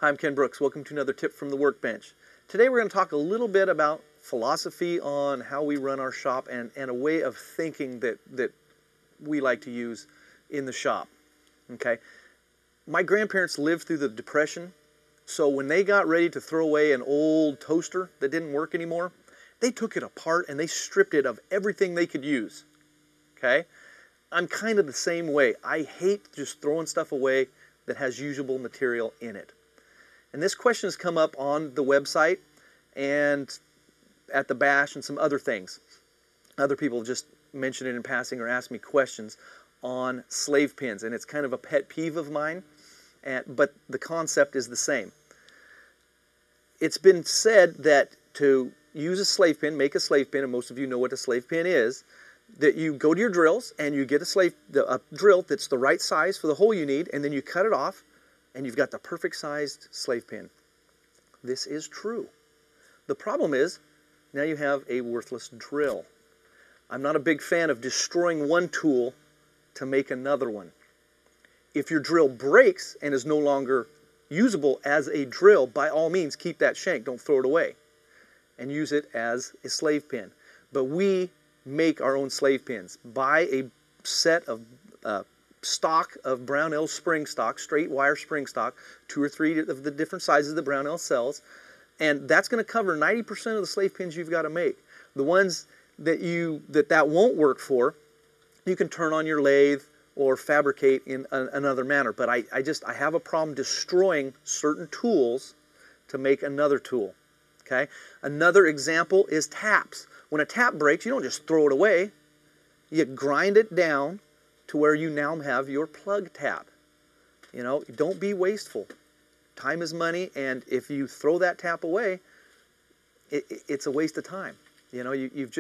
Hi, I'm Ken Brooks. Welcome to another tip from the workbench. Today we're going to talk a little bit about philosophy on how we run our shop and a way of thinking that we like to use in the shop. Okay? My grandparents lived through the Depression, so when they got ready to throw away an old toaster that didn't work anymore, they took it apart and they stripped it of everything they could use. Okay? I'm kind of the same way. I hate just throwing stuff away that has usable material in it. And this question has come up on the website and at the bash and some other things. Other people just mention it in passing or ask me questions on slave pins, and it's kind of a pet peeve of mine, but the concept is the same. It's been said that to use a slave pin, make a slave pin, and most of you know what a slave pin is, that you go to your drills and you get a drill that's the right size for the hole you need, and then you cut it off, and you've got the perfect sized slave pin. This is true. The problem is, now you have a worthless drill. I'm not a big fan of destroying one tool to make another one. If your drill breaks and is no longer usable as a drill, by all means keep that shank, don't throw it away, and use it as a slave pin. But we make our own slave pins. Buy a set of stock of Brownell spring stock, straight wire spring stock, 2 or 3 of the different sizes that Brownell sells, and that's going to cover 90% of the slave pins you've got to make. The ones that won't work for, you can turn on your lathe or fabricate in another manner. But I have a problem destroying certain tools to make another tool. Okay? Another example is taps. When a tap breaks, you don't just throw it away. You grind it down to where you now have your plug tap. You know, don't be wasteful. Time is money, and if you throw that tap away, it's a waste of time. You know, you've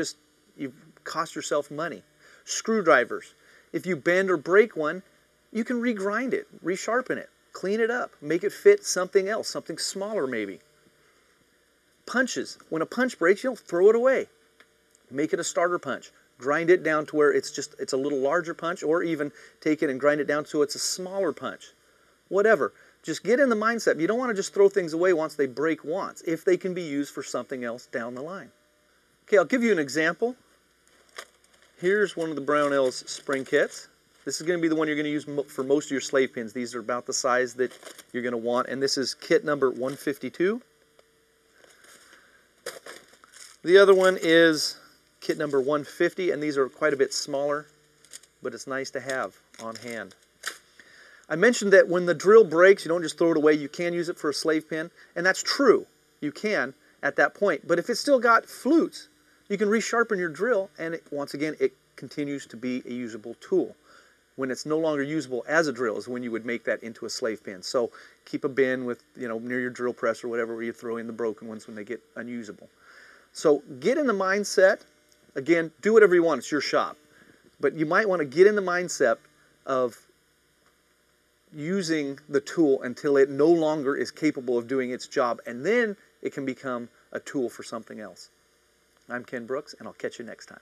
cost yourself money. Screwdrivers. If you bend or break one, you can regrind it, resharpen it, clean it up, make it fit something else, something smaller maybe. Punches. When a punch breaks, you don't throw it away. Make it a starter punch. Grind it down to where it's a little larger punch, or even take it and grind it down so it's a smaller punch. Whatever. Just get in the mindset. You don't want to just throw things away once they break once, if they can be used for something else down the line. Okay, I'll give you an example. Here's one of the Brownell's spring kits. This is going to be the one you're going to use for most of your slave pins. These are about the size that you're going to want, and this is kit number 152. The other one is kit number 150, and these are quite a bit smaller, but it's nice to have on hand. I mentioned that when the drill breaks, you don't just throw it away. You can use it for a slave pin, and that's true. You can at that point. But if it's still got flutes, you can resharpen your drill, and once again, it continues to be a usable tool. When it's no longer usable as a drill is when you would make that into a slave pin. So keep a bin with, near your drill press or whatever, where you throw in the broken ones when they get unusable. So get in the mindset. Again, do whatever you want. It's your shop. But you might want to get in the mindset of using the tool until it no longer is capable of doing its job, and then it can become a tool for something else. I'm Ken Brooks, and I'll catch you next time.